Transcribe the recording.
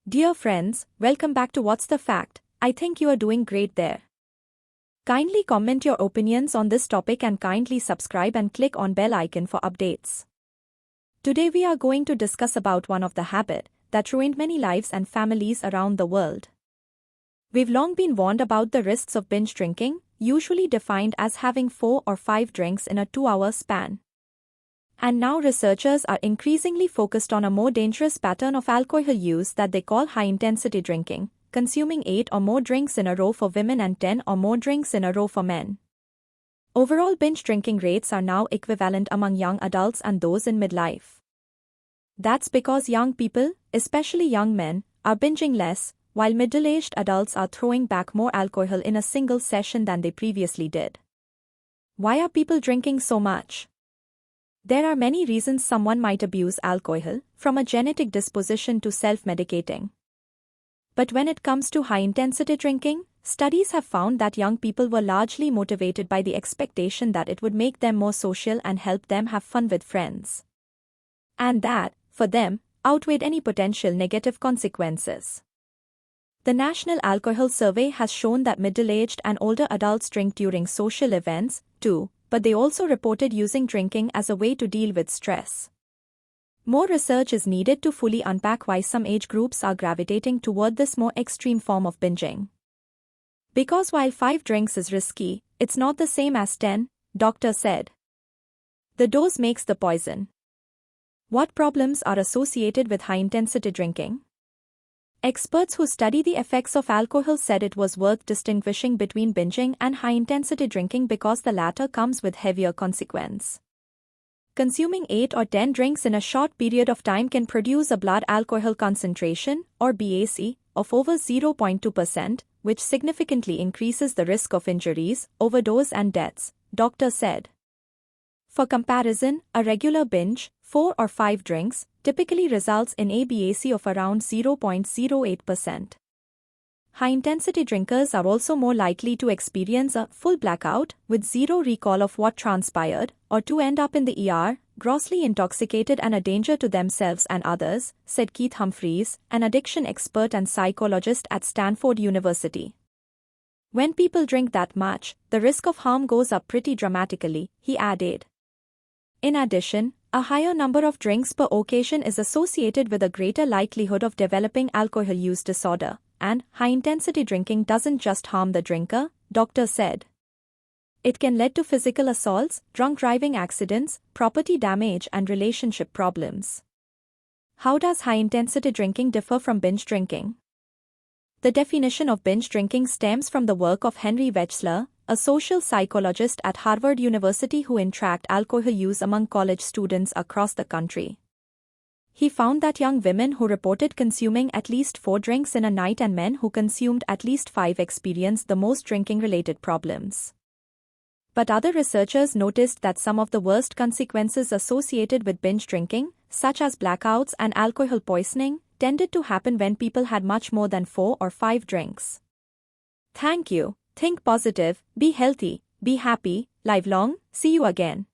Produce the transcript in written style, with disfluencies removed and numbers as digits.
Dear friends, welcome back to What's the Fact. I think you are doing great there. Kindly comment your opinions on this topic and kindly subscribe and click on bell icon for updates. Today we are going to discuss about one of the habit that ruined many lives and families around the world. We've long been warned about the risks of binge drinking, usually defined as having 4 or 5 drinks in a 2-hour span. And now researchers are increasingly focused on a more dangerous pattern of alcohol use that they call high-intensity drinking, consuming 8 or more drinks in a row for women and 10 or more drinks in a row for men. Overall binge drinking rates are now equivalent among young adults and those in midlife. That's because young people, especially young men, are binging less, while middle-aged adults are throwing back more alcohol in a single session than they previously did. Why are people drinking so much? There are many reasons someone might abuse alcohol, from a genetic disposition to self-medicating. But when it comes to high-intensity drinking, studies have found that young people were largely motivated by the expectation that it would make them more social and help them have fun with friends. And that, for them, outweighed any potential negative consequences. The National Alcohol Survey has shown that middle-aged and older adults drink during social events, too, but they also reported using drinking as a way to deal with stress. More research is needed to fully unpack why some age groups are gravitating toward this more extreme form of binging. Because while 5 drinks is risky, it's not the same as 10, doctor said. The dose makes the poison. What problems are associated with high-intensity drinking? Experts who study the effects of alcohol said it was worth distinguishing between binging and high-intensity drinking because the latter comes with heavier consequence. Consuming 8 or 10 drinks in a short period of time can produce a blood alcohol concentration, or BAC, of over 0.2%, which significantly increases the risk of injuries, overdose and deaths, doctor said. For comparison, a regular binge, 4 or 5 drinks, typically results in a BAC of around 0.08%. High-intensity drinkers are also more likely to experience a full blackout, with zero recall of what transpired, or to end up in the ER, grossly intoxicated and a danger to themselves and others, said Keith Humphreys, an addiction expert and psychologist at Stanford University. When people drink that much, the risk of harm goes up pretty dramatically, he added. In addition, a higher number of drinks per occasion is associated with a greater likelihood of developing alcohol use disorder, and high-intensity drinking doesn't just harm the drinker, doctor said. It can lead to physical assaults, drunk driving accidents, property damage and relationship problems. How does high-intensity drinking differ from binge drinking? The definition of binge drinking stems from the work of Henry Wechsler, a social psychologist at Harvard University who tracked alcohol use among college students across the country. He found that young women who reported consuming at least 4 drinks in a night and men who consumed at least 5 experienced the most drinking-related problems. But other researchers noticed that some of the worst consequences associated with binge drinking, such as blackouts and alcohol poisoning, tended to happen when people had much more than 4 or 5 drinks. Thank you. Think positive, be healthy, be happy, live long, see you again.